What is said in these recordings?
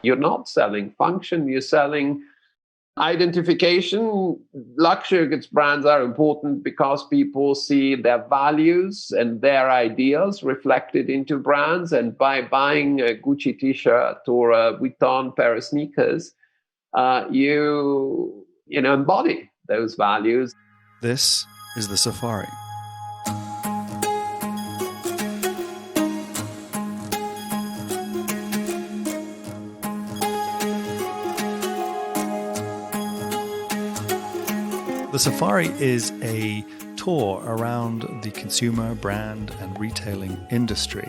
You're not selling function, you're selling identification. Luxury goods brands are important because people see their values and their ideals reflected into brands. And by buying a Gucci t-shirt or a Vuitton pair of sneakers, you embody those values. This is the Safari. The Safari is a tour around the consumer, brand, and retailing industry.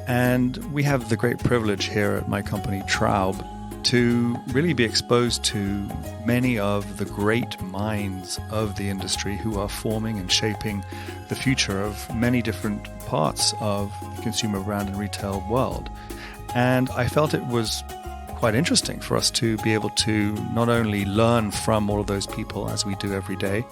And we have the great privilege here at my company, Traub, to really be exposed to many of the great minds of the industry who are forming and shaping the future of many different parts of the consumer, brand, and retail world. And I felt it was quite interesting for us to be able to not only learn from all of those people as we do every day,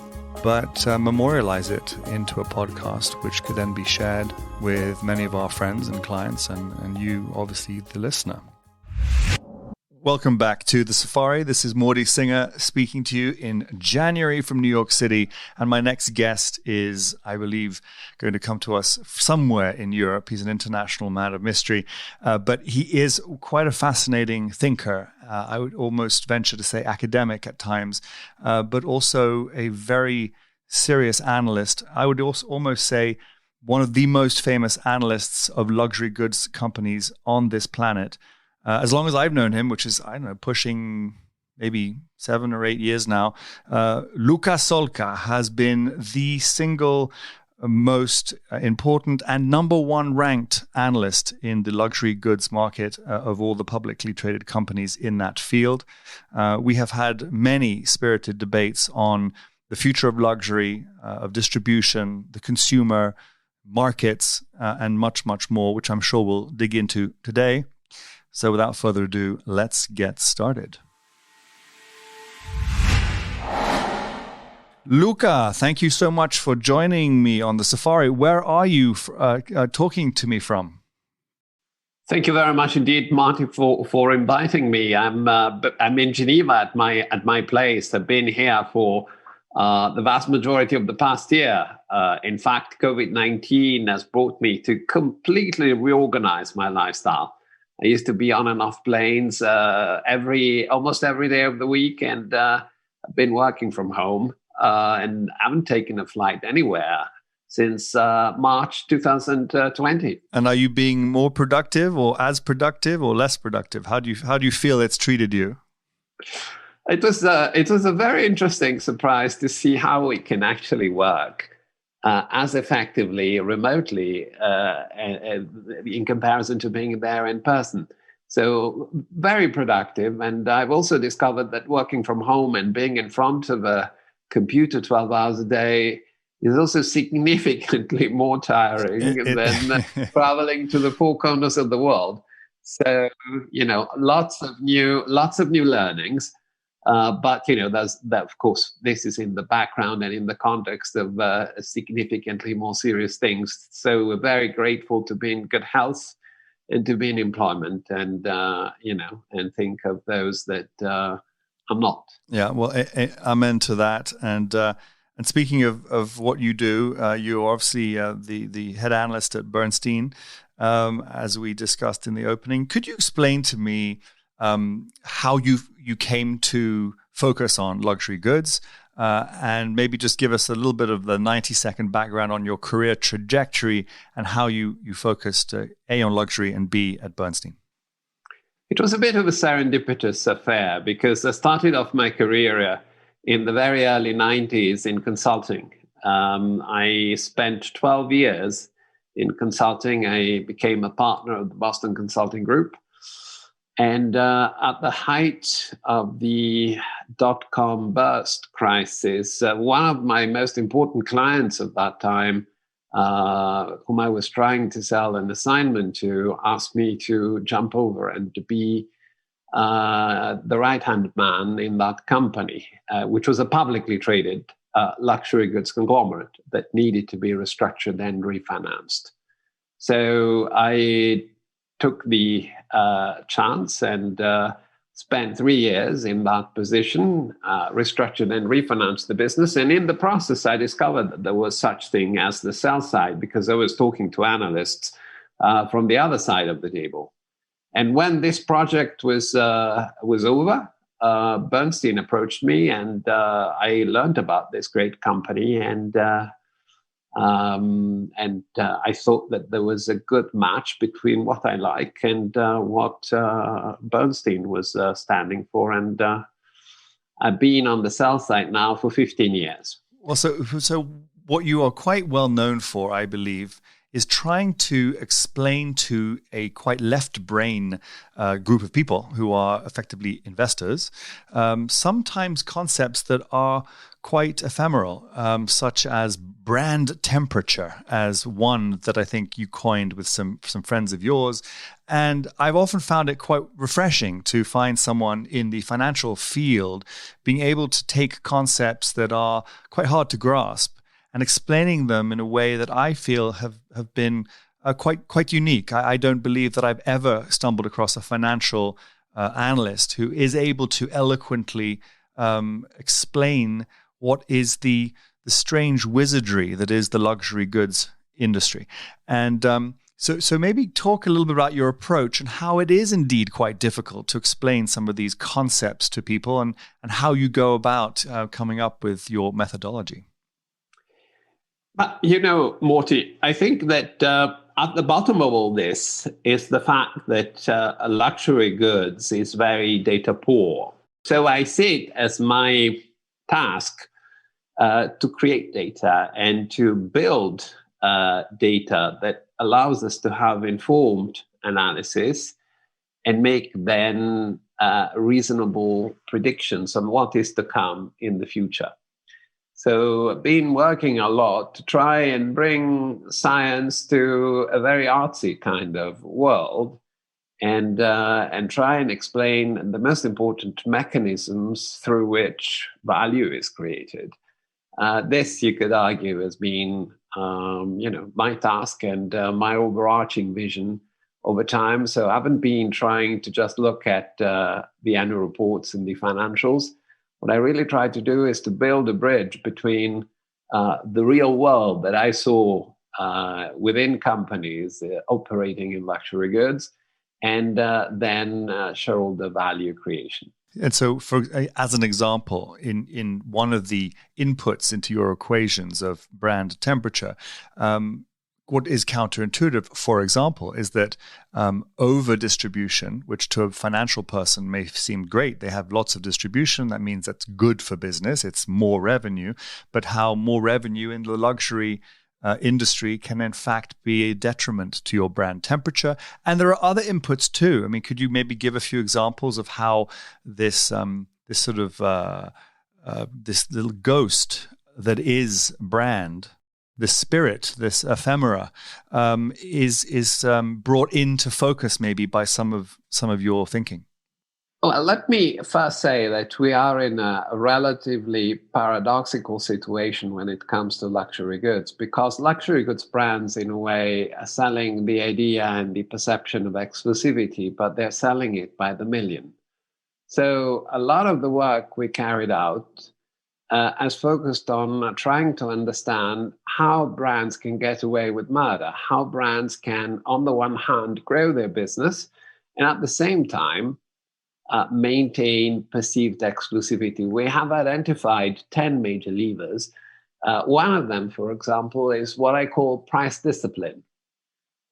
but memorialize it into a podcast which could then be shared with many of our friends and clients and you, obviously, the listener. Welcome back to the Safari. This is Morty Singer speaking to you in January from New York City. And my next guest is, I believe, going to come to us somewhere in Europe. He's an international man of mystery, but he is quite a fascinating thinker. I would almost venture to say academic at times, but also a very serious analyst. I would also almost say one of the most famous analysts of luxury goods companies on this planet. As long as I've known him, which is, I don't know, pushing maybe 7 or 8 years now, Luca Solca has been the single most important and number one ranked analyst in the luxury goods market of all the publicly traded companies in that field. We have had many spirited debates on the future of luxury, of distribution, the consumer, markets, and much, much more, which I'm sure we'll dig into today. So without further ado, let's get started. Luca, thank you so much for joining me on the Safari. Where are you talking to me from? Thank you very much indeed, Marty, for inviting me. I'm in Geneva at my place. I've been here for the vast majority of the past year. In fact, COVID-19 has brought me to completely reorganize my lifestyle. I used to be on and off planes almost every day of the week, and I've been working from home and haven't taken a flight anywhere since March 2020. And are you being more productive, or as productive, or less productive? How do you feel it's treated you? It was a very interesting surprise to see how it can actually work as effectively remotely in comparison to being there in person. So very productive. And I've also discovered that working from home and being in front of a computer 12 hours a day is also significantly more tiring than traveling to the four corners of the world. So, lots of new learnings. But there's that. Of course, this is in the background and in the context of significantly more serious things. So we're very grateful to be in good health and to be in employment, and and think of those that I'm not. Yeah, well, amen to that. And speaking of what you do, you're obviously the head analyst at Bernstein, as we discussed in the opening. Could you explain to me how you came to focus on luxury goods, and maybe just give us a little bit of the 90-second background on your career trajectory and how you focused A, on luxury, and B, at Bernstein? It was a bit of a serendipitous affair because I started off my career in the very early 90s in consulting. I spent 12 years in consulting. I became a partner of the Boston Consulting Group. And at the height of the dot-com burst crisis, one of my most important clients at that time, whom I was trying to sell an assignment to, asked me to jump over and to be the right-hand man in that company, which was a publicly traded luxury goods conglomerate that needed to be restructured and refinanced. So I took the chance and spent 3 years in that position, restructured and refinanced the business. And in the process, I discovered that there was such thing as the sell side, because I was talking to analysts from the other side of the table. And when this project was over, Bernstein approached me, and I learned about this great company, and I thought that there was a good match between what I like and what Bernstein was standing for. And I've been on the sell side now for 15 years. Well, so what you are quite well known for, I believe, is trying to explain to a quite left brain group of people who are effectively investors, sometimes concepts that are quite ephemeral, such as brand temperature, as one that I think you coined with some friends of yours. And I've often found it quite refreshing to find someone in the financial field being able to take concepts that are quite hard to grasp and explaining them in a way that I feel have been quite unique. I don't believe that I've ever stumbled across a financial analyst who is able to eloquently explain what is the strange wizardry that is the luxury goods industry. And so maybe talk a little bit about your approach and how it is indeed quite difficult to explain some of these concepts to people, and how you go about coming up with your methodology. But, Morty, I think that at the bottom of all this is the fact that luxury goods is very data poor. So I see it as my task to create data and to build data that allows us to have informed analysis and make then reasonable predictions on what is to come in the future. So I've been working a lot to try and bring science to a very artsy kind of world, and try and explain the most important mechanisms through which value is created. This, you could argue, has been my task and my overarching vision over time. So I haven't been trying to just look at the annual reports and the financials. What I really tried to do is to build a bridge between the real world that I saw within companies operating in luxury goods, and then shareholder value creation. And so, as an example, in one of the inputs into your equations of brand temperature, what is counterintuitive, for example, is that over-distribution, which to a financial person may seem great, they have lots of distribution, that means that's good for business, it's more revenue, but how more revenue in the luxury industry can in fact be a detriment to your brand temperature. And there are other inputs too. I mean, could you maybe give a few examples of how this this little ghost that is brand, this spirit, this ephemera, is brought into focus maybe by some of your thinking? Well, let me first say that we are in a relatively paradoxical situation when it comes to luxury goods, because luxury goods brands, in a way, are selling the idea and the perception of exclusivity, but they're selling it by the million. So a lot of the work we carried out has focused on trying to understand how brands can get away with murder, how brands can, on the one hand, grow their business, and at the same time, maintain perceived exclusivity. We have identified 10 major levers. One of them, for example, is what I call price discipline.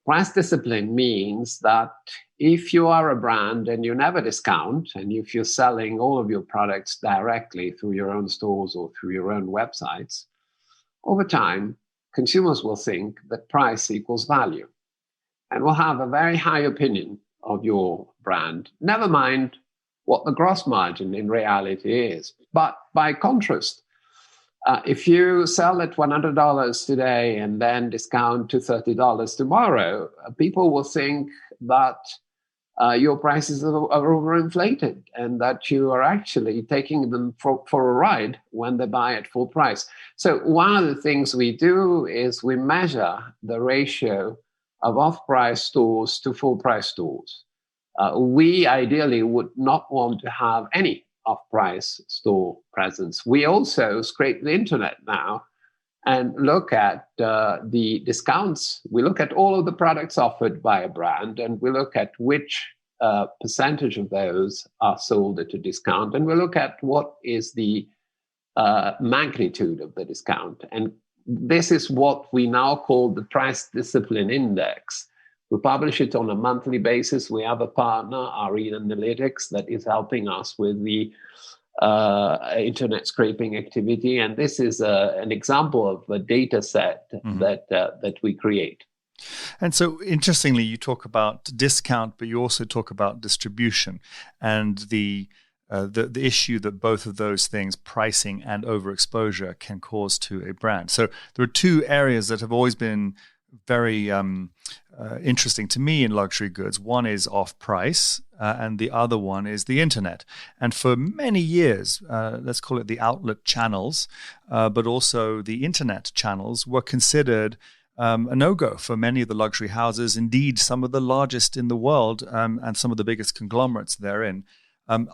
Price discipline means that if you are a brand and you never discount, and if you're selling all of your products directly through your own stores or through your own websites, over time, consumers will think that price equals value and will have a very high opinion of your brand, never mind what the gross margin in reality is. But by contrast, if you sell at $100 today and then discount to $30 tomorrow, people will think that your prices are overinflated and that you are actually taking them for a ride when they buy at full price. So one of the things we do is we measure the ratio of off-price stores to full-price stores. We ideally would not want to have any off-price store presence. We also scrape the internet now and look at the discounts. We look at all of the products offered by a brand, and we look at which percentage of those are sold at a discount, and we look at what is the magnitude of the discount. And this is what we now call the price discipline index. We publish it on a monthly basis. We have a partner, RE Analytics, that is helping us with the internet scraping activity. And this is an example of a data set that we create. And so, interestingly, you talk about discount, but you also talk about distribution and the issue that both of those things, pricing and overexposure, can cause to a brand. So there are two areas that have always been very interesting to me in luxury goods. One is off-price, and the other one is the internet. And for many years, let's call it the outlet channels, but also the internet channels, were considered a no-go for many of the luxury houses, indeed some of the largest in the world, and some of the biggest conglomerates therein.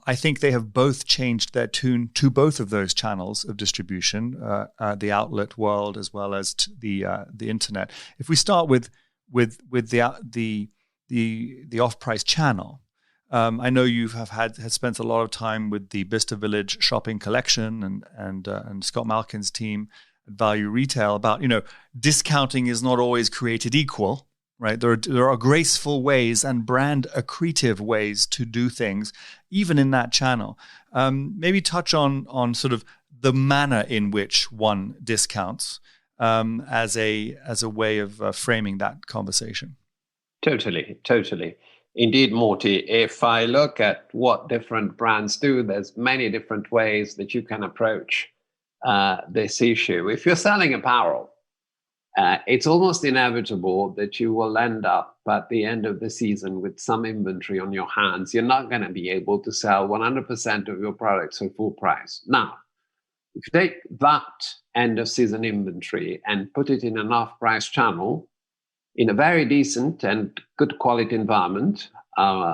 I think they have both changed their tune to both of those channels of distribution, the outlet world as well as the internet. If we start with the off-price channel, I know you have spent a lot of time with the Bicester Village shopping collection and Scott Malkin's team at Value Retail about, discounting is not always created equal. Right, there are graceful ways and brand accretive ways to do things, even in that channel. Maybe touch on sort of the manner in which one discounts as a way of framing that conversation. Totally. Indeed, Morty, if I look at what different brands do, there's many different ways that you can approach this issue. If you're selling apparel, it's almost inevitable that you will end up at the end of the season with some inventory on your hands. You're not going to be able to sell 100% of your products at full price. Now, if you take that end of season inventory and put it in an off-price channel in a very decent and good quality environment,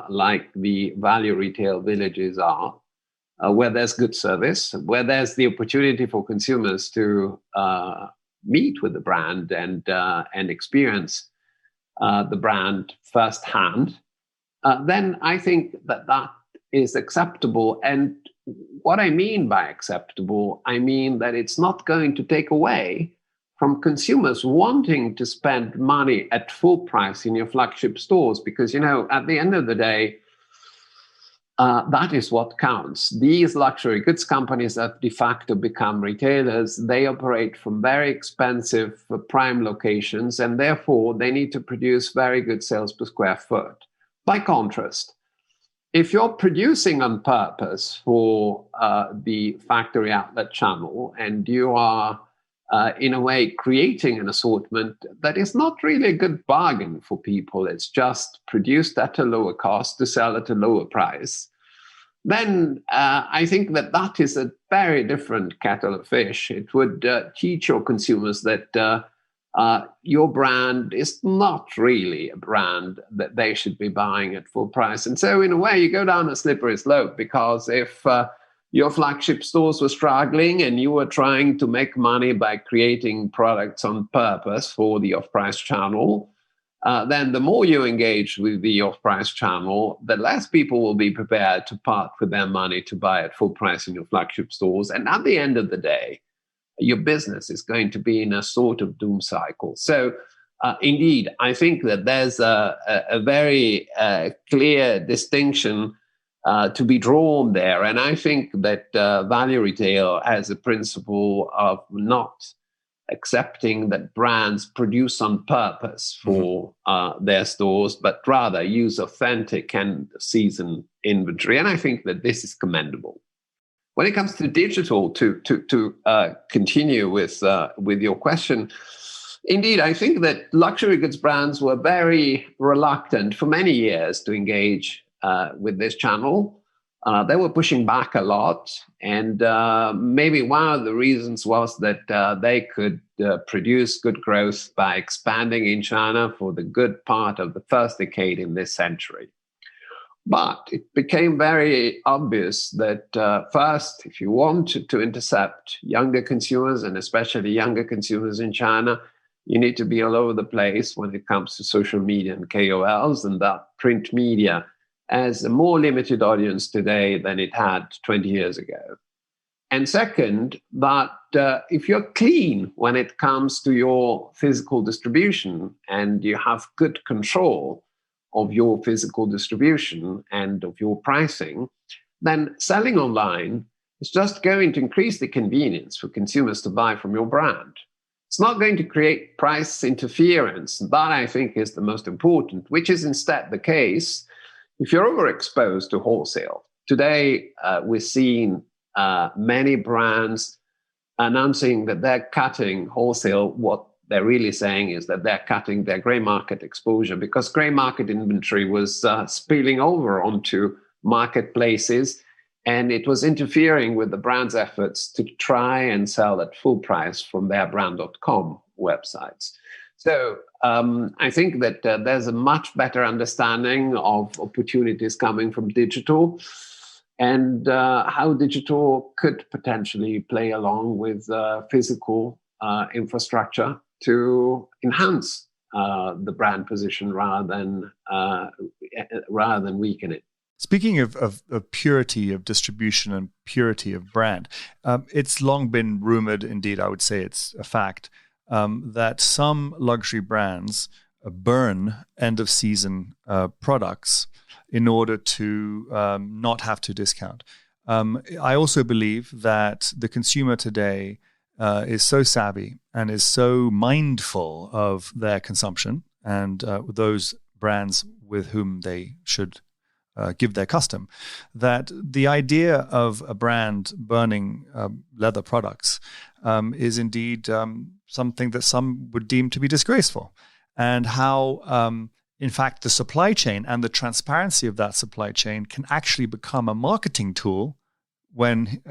like the value retail villages are, where there's good service, where there's the opportunity for consumers to meet with the brand and experience the brand firsthand, then I think that is acceptable. And what I mean by acceptable, I mean that it's not going to take away from consumers wanting to spend money at full price in your flagship stores, because, at the end of the day, that is what counts. These luxury goods companies have de facto become retailers. They operate from very expensive prime locations, and therefore they need to produce very good sales per square foot. By contrast, if you're producing on purpose for the factory outlet channel, and you are in a way creating an assortment that is not really a good bargain for people, it's just produced at a lower cost to sell at a lower price, then I think that is a very different kettle of fish. It would teach your consumers that your brand is not really a brand that they should be buying at full price. And so in a way, you go down a slippery slope, because if your flagship stores were struggling and you were trying to make money by creating products on purpose for the off-price channel, then the more you engage with the off-price channel, the less people will be prepared to part with their money to buy at full price in your flagship stores. And at the end of the day, your business is going to be in a sort of doom cycle. So indeed, I think that there's a very clear distinction to be drawn there. And I think that value retail has a principle of not accepting that brands produce on purpose for their stores, but rather use authentic and seasoned inventory. And I think that this is commendable. When it comes to digital, to continue with your question, indeed, I think that luxury goods brands were very reluctant for many years to engage with this channel. They were pushing back a lot, and maybe one of the reasons was that they could produce good growth by expanding in China for the good part of the first decade in this century. But it became very obvious that first, if you want to intercept younger consumers, and especially younger consumers in China, you need to be all over the place when it comes to social media and KOLs, and that print media has a more limited audience today than it had 20 years ago. And second, that if you're clean when it comes to your physical distribution and you have good control of your physical distribution and of your pricing, then selling online is just going to increase the convenience for consumers to buy from your brand. It's not going to create price interference. That, I think, is the most important, which is instead the case if you're overexposed to wholesale. Today, we're seeing many brands announcing that they're cutting wholesale. What they're really saying is that they're cutting their gray market exposure, because gray market inventory was spilling over onto marketplaces, and it was interfering with the brand's efforts to try and sell at full price from their brand.com websites. So I think that there's a much better understanding of opportunities coming from digital, and how digital could potentially play along with physical infrastructure to enhance the brand position rather than weaken it. Speaking of purity of distribution and purity of brand, it's long been rumored, indeed I would say it's a fact, that some luxury brands burn end-of-season products in order to not have to discount. I also believe that the consumer today is so savvy and is so mindful of their consumption and those brands with whom they should give their custom, that the idea of a brand burning leather products is indeed something that some would deem to be disgraceful. And how, in fact, the supply chain and the transparency of that supply chain can actually become a marketing tool when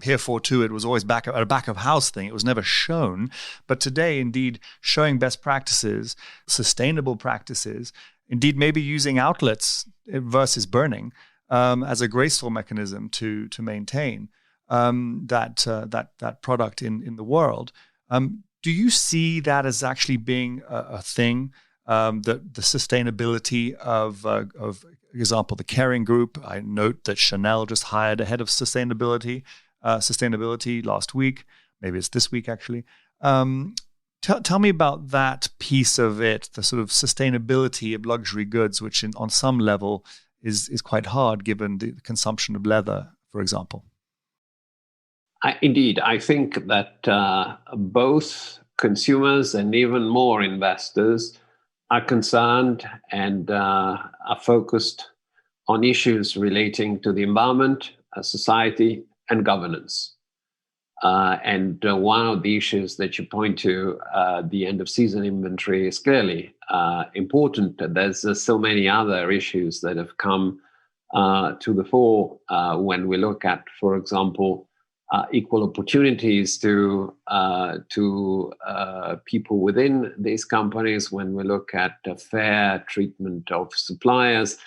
heretofore it was always a back of house thing. It was never shown. But today, indeed, showing best practices, sustainable practices, indeed maybe using outlets versus burning as a graceful mechanism to maintain that product in the world. Do you see that as actually being a thing? The sustainability of example, the Kering Group. I note that Chanel just hired a head of sustainability last week. Maybe it's this week, actually. Tell me about that piece of it, the sort of sustainability of luxury goods, which on some level is quite hard given the consumption of leather, for example. Indeed, I think that both consumers and even more investors are concerned and are focused on issues relating to the environment, society, and governance. And one of the issues that you point to, the end of season inventory, is clearly important. There's so many other issues that have come to the fore when we look at, for example, equal opportunities to people within these companies, when we look at fair treatment of suppliers,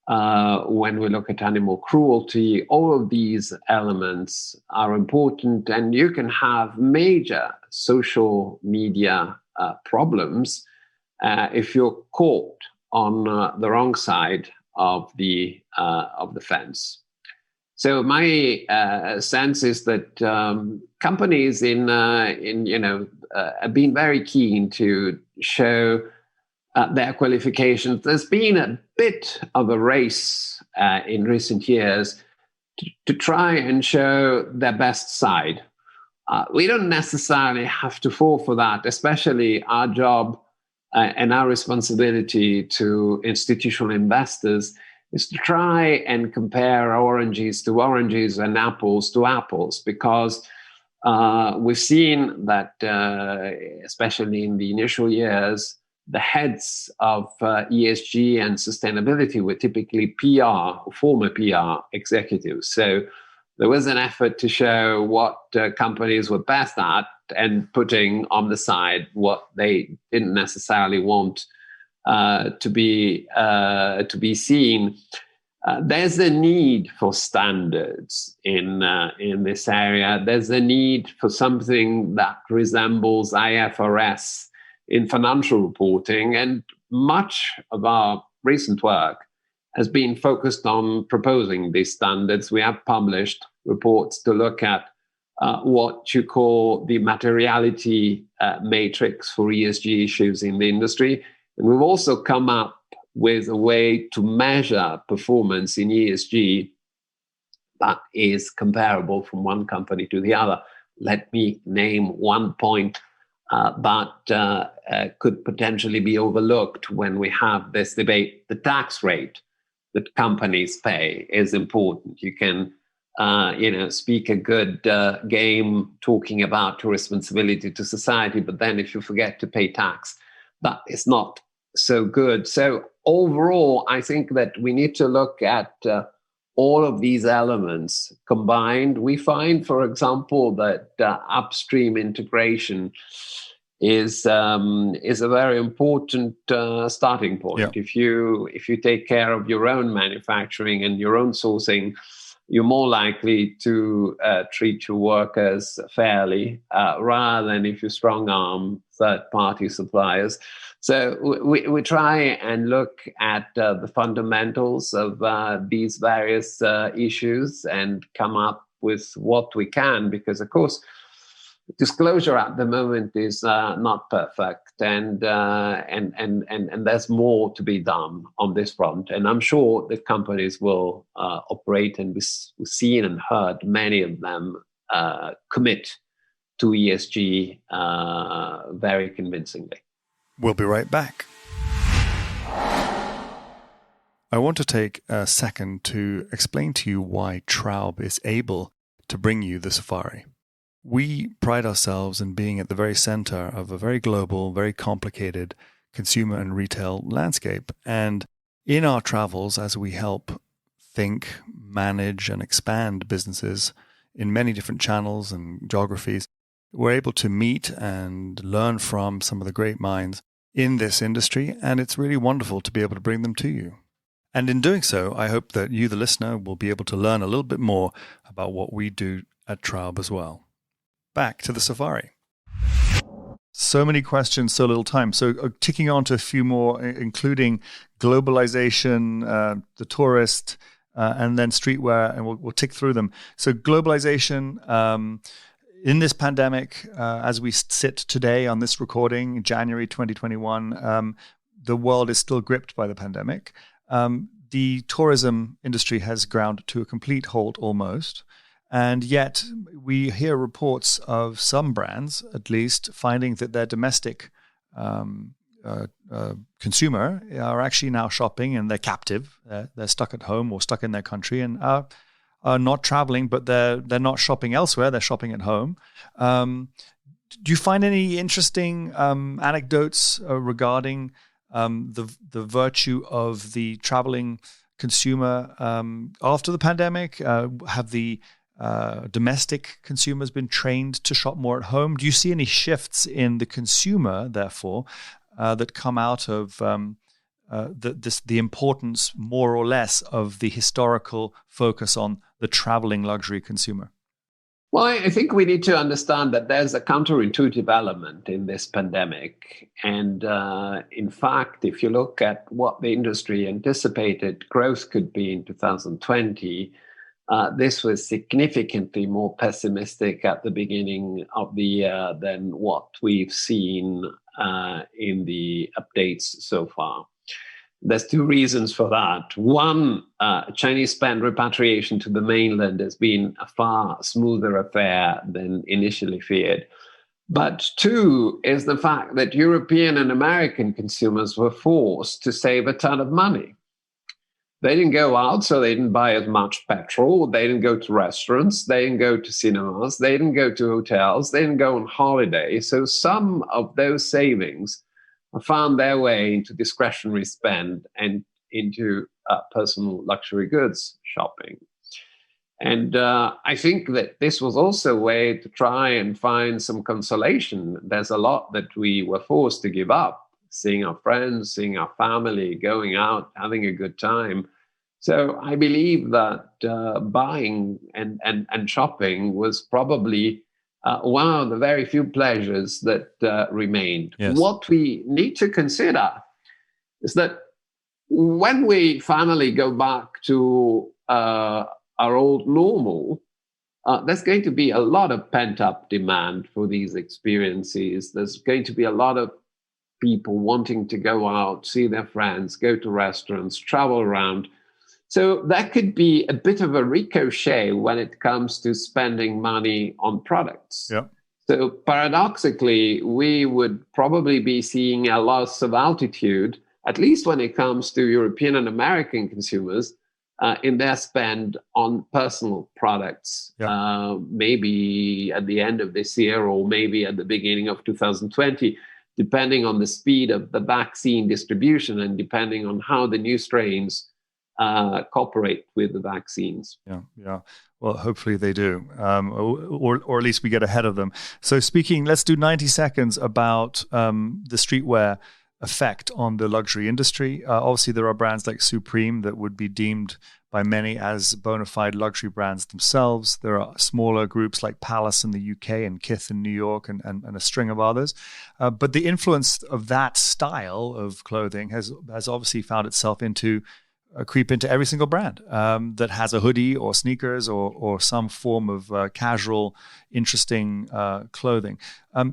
when we look at animal cruelty. All of these elements are important, and you can have major social media problems if you're caught on the wrong side of the fence. So my sense is that companies have been very keen to show their qualifications. There's been a bit of a race in recent years to try and show their best side. We don't necessarily have to fall for that, especially our job and our responsibility to institutional investors is to try and compare oranges to oranges and apples to apples, because we've seen that, especially in the initial years, the heads of ESG and sustainability were typically PR, former PR executives. So there was an effort to show what companies were best at and putting on the side what they didn't necessarily want to be seen. There's a need for standards in this area. There's a need for something that resembles IFRS in financial reporting, and much of our recent work has been focused on proposing these standards. We have published reports to look at what you call the materiality matrix for ESG issues in the industry. And we've also come up with a way to measure performance in ESG that is comparable from one company to the other. Let me name one point that could potentially be overlooked when we have this debate. The tax rate that companies pay is important. You can speak a good game talking about responsibility to society, but then if you forget to pay tax, that is not so good. So overall, I think that we need to look at all of these elements combined. We find, for example, that upstream integration is a very important starting point. Yeah. If you take care of your own manufacturing and your own sourcing, you're more likely to treat your workers fairly rather than if you strong arm third-party suppliers. So we try and look at the fundamentals of these various issues and come up with what we can, because of course disclosure at the moment is not perfect, and there's more to be done on this front. And I'm sure that companies will operate, and we've seen and heard many of them commit to ESG very convincingly. We'll be right back. I want to take a second to explain to you why Traub is able to bring you the safari. We pride ourselves in being at the very center of a very global, very complicated consumer and retail landscape. And in our travels, as we help think, manage, and expand businesses in many different channels and geographies, we're able to meet and learn from some of the great minds in this industry, and it's really wonderful to be able to bring them to you. And in doing so, I hope that you, the listener, will be able to learn a little bit more about what we do at Traub as well. Back to the safari. So many questions, so little time. So ticking on to a few more, including globalization, the tourist, and then streetwear, and we'll tick through them. So globalization, in this pandemic, as we sit today on this recording, January 2021, the world is still gripped by the pandemic. The tourism industry has ground to a complete halt almost. And yet we hear reports of some brands, at least, finding that their domestic consumer are actually now shopping, and they're captive. They're stuck at home or stuck in their country and are not traveling, but they're not shopping elsewhere. They're shopping at home. Do you find any interesting anecdotes regarding the virtue of the traveling consumer after the pandemic? Have the domestic consumers been trained to shop more at home? Do you see any shifts in the consumer, therefore, that come out of the importance, more or less, of the historical focus on the traveling luxury consumer? Well, I think we need to understand that there's a counterintuitive element in this pandemic. And in fact, if you look at what the industry anticipated growth could be in 2020, this was significantly more pessimistic at the beginning of the year than what we've seen in the updates so far. There's two reasons for that. One, Chinese spend repatriation to the mainland has been a far smoother affair than initially feared. But two is the fact that European and American consumers were forced to save a ton of money. They didn't go out, so they didn't buy as much petrol. They didn't go to restaurants. They didn't go to cinemas. They didn't go to hotels. They didn't go on holiday. So some of those savings found their way into discretionary spend and into personal luxury goods shopping. And I think that this was also a way to try and find some consolation. There's a lot that we were forced to give up, seeing our friends, seeing our family, going out, having a good time. So I believe that buying and shopping was probably one of the very few pleasures that remained. Yes. What we need to consider is that when we finally go back to our old normal, there's going to be a lot of pent-up demand for these experiences. There's going to be a lot of people wanting to go out, see their friends, go to restaurants, travel around. So that could be a bit of a ricochet when it comes to spending money on products. Yeah. So paradoxically, we would probably be seeing a loss of altitude, at least when it comes to European and American consumers, in their spend on personal products, maybe at the end of this year or maybe at the beginning of 2020, depending on the speed of the vaccine distribution and depending on how the new strains cooperate with the vaccines. Yeah. Well, hopefully they do, or at least we get ahead of them. So let's do 90 seconds about the streetwear effect on the luxury industry. Obviously, there are brands like Supreme that would be deemed by many as bona fide luxury brands themselves. There are smaller groups like Palace in the UK and Kith in New York and a string of others. But the influence of that style of clothing has obviously found itself creep into every single brand that has a hoodie or sneakers or some form of casual, interesting clothing.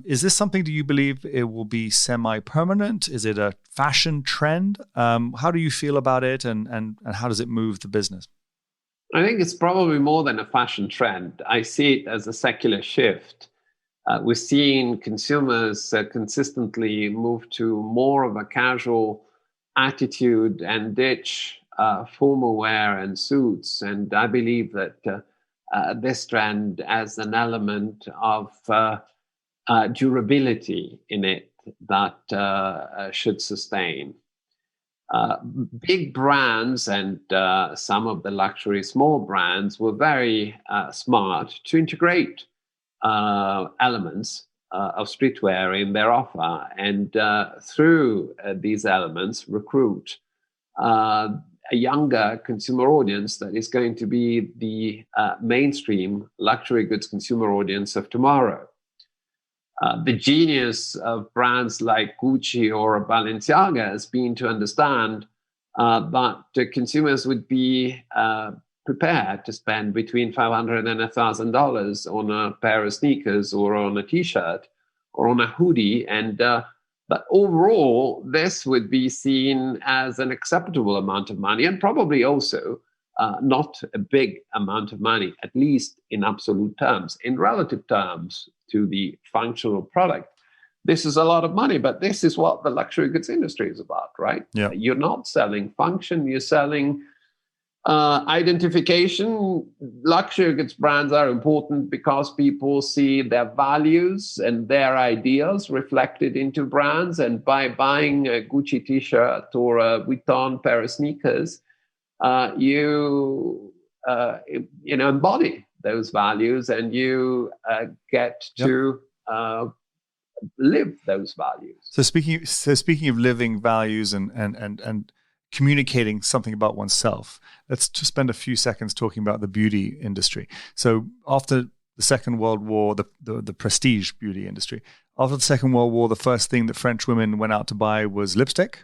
Is this something, do you believe it will be semi-permanent? Is it a fashion trend? How do you feel about it and how does it move the business? I think it's probably more than a fashion trend. I see it as a secular shift. We're seeing consumers consistently move to more of a casual attitude and ditch formal wear and suits. And I believe that this trend has an element of durability in it that should sustain. Big brands and some of the luxury small brands were very smart to integrate elements of streetwear in their offer and through these elements recruit a younger consumer audience that is going to be the mainstream luxury goods consumer audience of tomorrow. The genius of brands like Gucci or Balenciaga has been to understand that consumers would be prepared to spend between $500 and $1,000 on a pair of sneakers or on a T-shirt or on a hoodie, and but overall, this would be seen as an acceptable amount of money and probably also not a big amount of money, at least in absolute terms. In relative terms to the functional product, this is a lot of money, but this is what the luxury goods industry is about, right? Yeah. You're not selling function, you're selling identification. Luxury goods brands are important because people see their values and their ideals reflected into brands. And by buying a Gucci T-shirt or a Vuitton pair of sneakers, you embody those values and you get to live those values. So speaking of living values and communicating something about oneself, let's just spend a few seconds talking about the beauty industry. So after the Second World War, the prestige beauty industry, after the Second World War, the first thing that French women went out to buy was lipstick.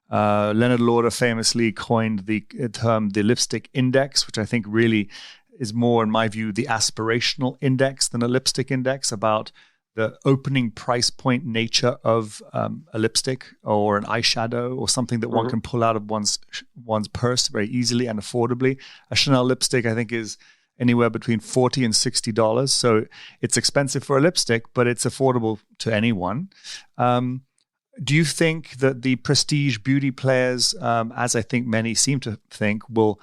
Leonard Lauder famously coined the term the lipstick index, which I think really is more, in my view, the aspirational index than a lipstick index, about the opening price point nature of a lipstick or an eyeshadow or something that one can pull out of one's purse very easily and affordably. A Chanel lipstick, I think, is anywhere between $40 and $60. So it's expensive for a lipstick, but it's affordable to anyone. Do you think that the prestige beauty players, as I think many seem to think, will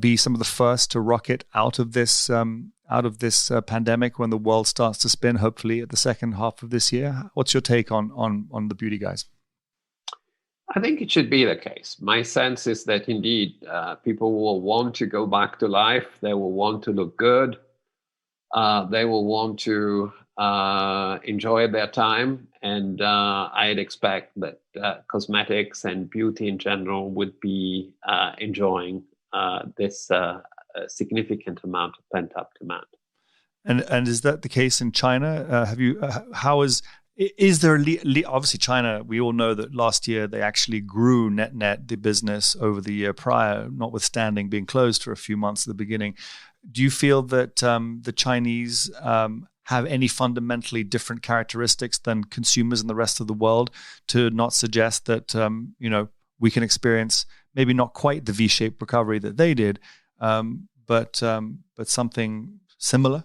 be some of the first to rocket out of this pandemic when the world starts to spin, hopefully at the second half of this year? What's your take on the beauty guys? I think it should be the case. My sense is that indeed people will want to go back to life. They will want to look good. They will want to enjoy their time. And I'd expect that cosmetics and beauty in general would be enjoying this significant amount of pent-up demand. And is that the case in China? How is there obviously China? We all know that last year they actually grew net the business over the year prior, notwithstanding being closed for a few months at the beginning. Do you feel that the Chinese have any fundamentally different characteristics than consumers in the rest of the world to not suggest that we can experience maybe not quite the V-shaped recovery that they did, but something similar?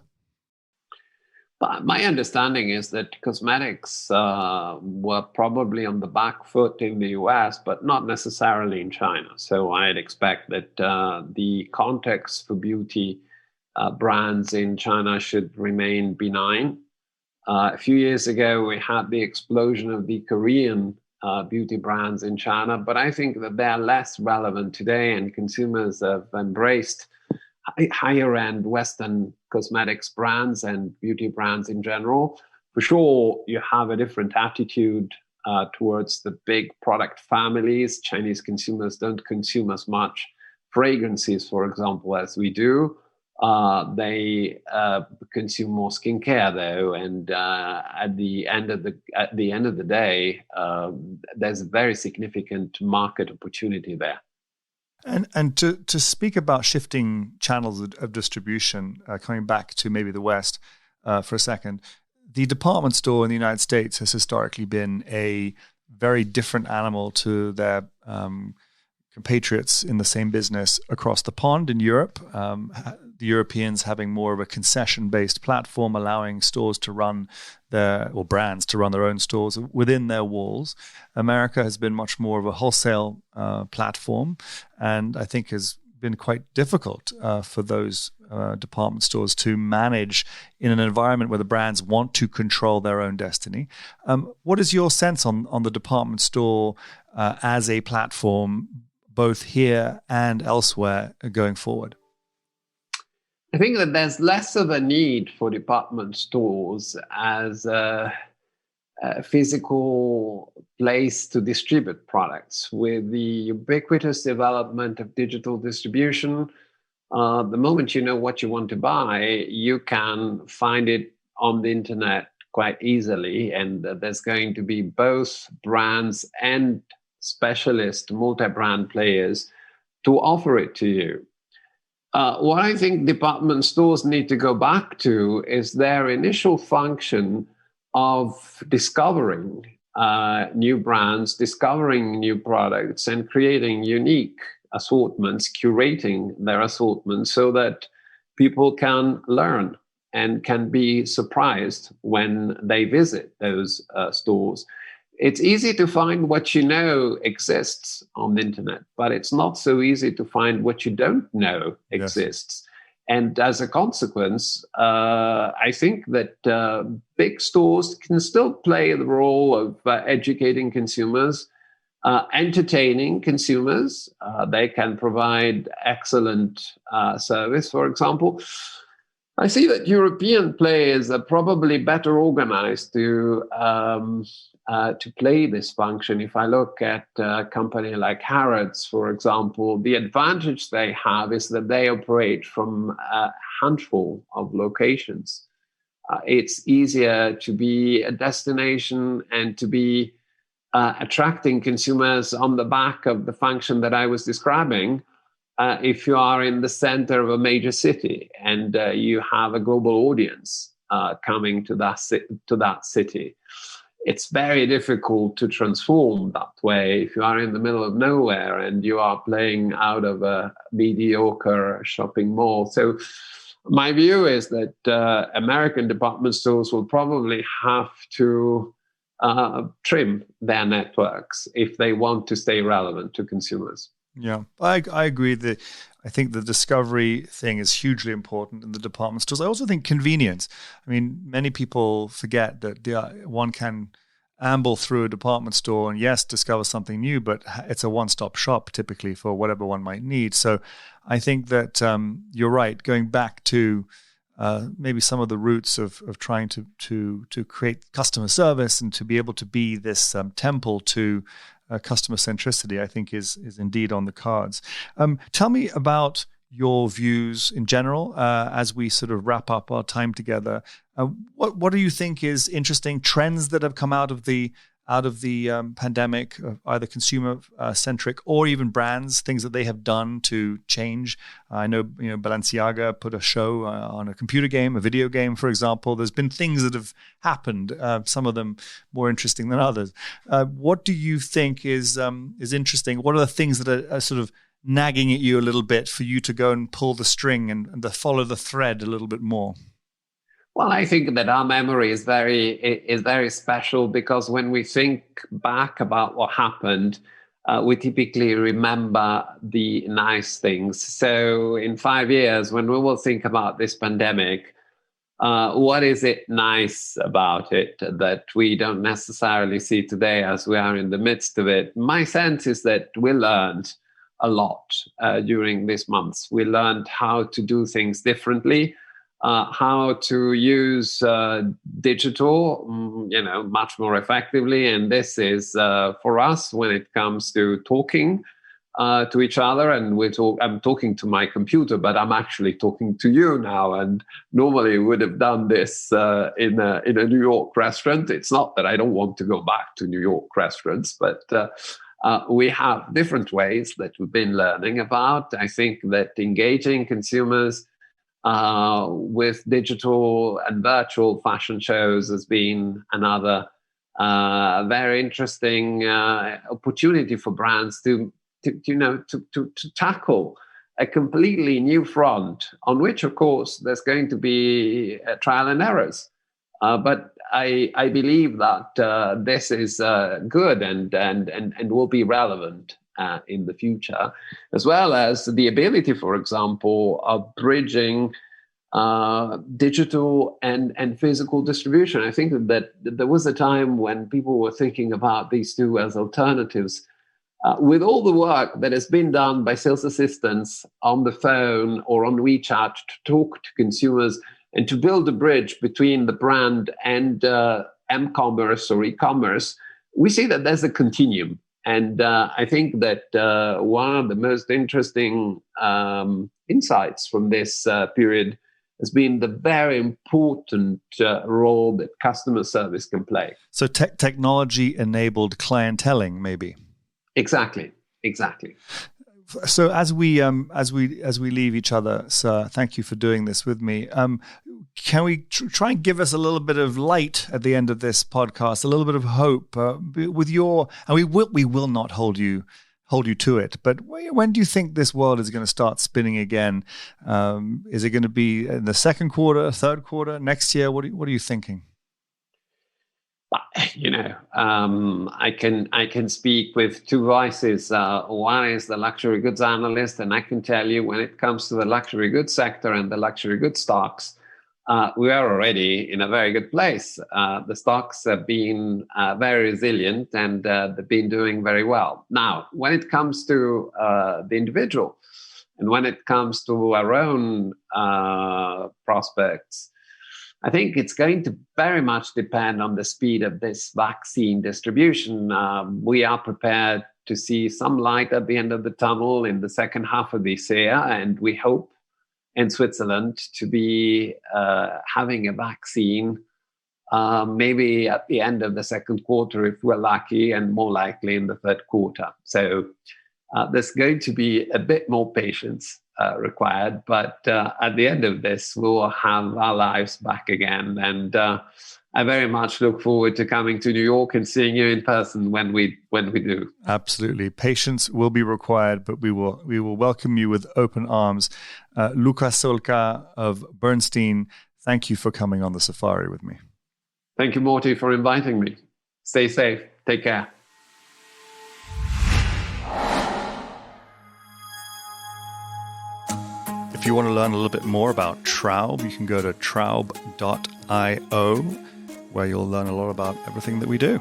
But my understanding is that cosmetics were probably on the back foot in the US, but not necessarily in China. So I'd expect that the context for beauty brands in China should remain benign. A few years ago, we had the explosion of the Korean beauty brands in China, but I think that they're less relevant today, and consumers have embraced higher-end Western cosmetics brands and beauty brands in general. For sure, you have a different attitude towards the big product families. Chinese consumers don't consume as much fragrances, for example, as we do. They consume more skincare, though, and at the end of the day, there's a very significant market opportunity there. And to speak about shifting channels of distribution, coming back to maybe the West for a second, the department store in the United States has historically been a very different animal to their compatriots in the same business across the pond in Europe. The Europeans having more of a concession-based platform, allowing stores to run brands to run their own stores within their walls. America has been much more of a wholesale platform, and I think has been quite difficult for those department stores to manage in an environment where the brands want to control their own destiny. What is your sense on the department store as a platform, both here and elsewhere, going forward? I think that there's less of a need for department stores as a physical place to distribute products. With the ubiquitous development of digital distribution, the moment you know what you want to buy, you can find it on the internet quite easily. And there's going to be both brands and specialist multi-brand players to offer it to you. What I think department stores need to go back to is their initial function of discovering new brands, discovering new products, and creating unique assortments, curating their assortments so that people can learn and can be surprised when they visit those stores. It's easy to find what you know exists on the internet, but it's not so easy to find what you don't know exists. Yes. And as a consequence, I think that big stores can still play the role of educating consumers, entertaining consumers. They can provide excellent service, for example. I see that European players are probably better organized to play this function. If I look at a company like Harrods, for example, the advantage they have is that they operate from a handful of locations. It's easier to be a destination and to be attracting consumers on the back of the function that I was describing if you are in the center of a major city and you have a global audience coming to that city. It's very difficult to transform that way if you are in the middle of nowhere and you are playing out of a mediocre shopping mall. So my view is that American department stores will probably have to trim their networks if they want to stay relevant to consumers. Yeah, I agree that I think the discovery thing is hugely important in the department stores. I also think convenience. I mean, many people forget that one can amble through a department store and yes, discover something new, but it's a one-stop shop typically for whatever one might need. So I think that you're right, going back to maybe some of the roots of trying to create customer service and to be able to be this temple to customer centricity, I think is indeed on the cards. Tell me about your views in general as we sort of wrap up our time together. What do you think is interesting trends that have come out of the pandemic, either consumer centric or even brands, things that they have done to change? I know Balenciaga put a show on a computer game, a video game, for example. There's been things that have happened, some of them more interesting than others. What do you think is interesting? What are the things that are sort of nagging at you a little bit for you to go and pull the string and follow the thread a little bit more? Well, I think that our memory is very special, because when we think back about what happened, we typically remember the nice things. So in 5 years, when we will think about this pandemic, what is it nice about it that we don't necessarily see today as we are in the midst of it? My sense is that we learned a lot during these months. We learned how to do things differently, how to use digital, much more effectively. And this is for us when it comes to talking to each other. And I'm talking to my computer, but I'm actually talking to you now. And normally we would have done this in a New York restaurant. It's not that I don't want to go back to New York restaurants, but we have different ways that we've been learning about. I think that engaging consumers with digital and virtual fashion shows has been another very interesting opportunity for brands to tackle a completely new front, on which, of course, there's going to be trial and errors. But I believe that this is good and will be relevant in the future, as well as the ability, for example, of bridging digital and physical distribution. I think that there was a time when people were thinking about these two as alternatives. With all the work that has been done by sales assistants on the phone or on WeChat to talk to consumers and to build a bridge between the brand and m-commerce or e-commerce, we see that there's a continuum. And I think that one of the most interesting insights from this period has been the very important role that customer service can play. So technology-enabled clienteling, maybe. Exactly. So as we leave each other, sir, thank you for doing this with me. Can we try and give us a little bit of light at the end of this podcast, a little bit of hope with your? And we will not hold you to it. But when do you think this world is going to start spinning again? Is it going to be in the second quarter, third quarter, next year? What are you thinking? I can speak with two voices. One is the luxury goods analyst, and I can tell you when it comes to the luxury goods sector and the luxury goods stocks, we are already in a very good place. The stocks have been very resilient and they've been doing very well. Now, when it comes to the individual and when it comes to our own prospects, I think it's going to very much depend on the speed of this vaccine distribution. We are prepared to see some light at the end of the tunnel in the second half of this year, and we hope in Switzerland to be having a vaccine maybe at the end of the second quarter if we're lucky, and more likely in the third quarter. So there's going to be a bit more patience required, but at the end of this, we will have our lives back again. And I very much look forward to coming to New York and seeing you in person when we do. Absolutely. Patience will be required, but we will welcome you with open arms. Luca Solca of Bernstein, thank you for coming on the safari with me. Thank you, Morty, for inviting me. Stay safe. Take care. If you want to learn a little bit more about Traub, you can go to traub.io, where you'll learn a lot about everything that we do.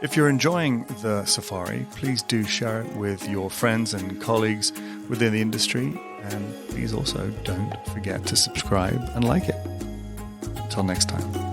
If you're enjoying the safari, please do share it with your friends and colleagues within the industry. And please also don't forget to subscribe and like it. Until next time.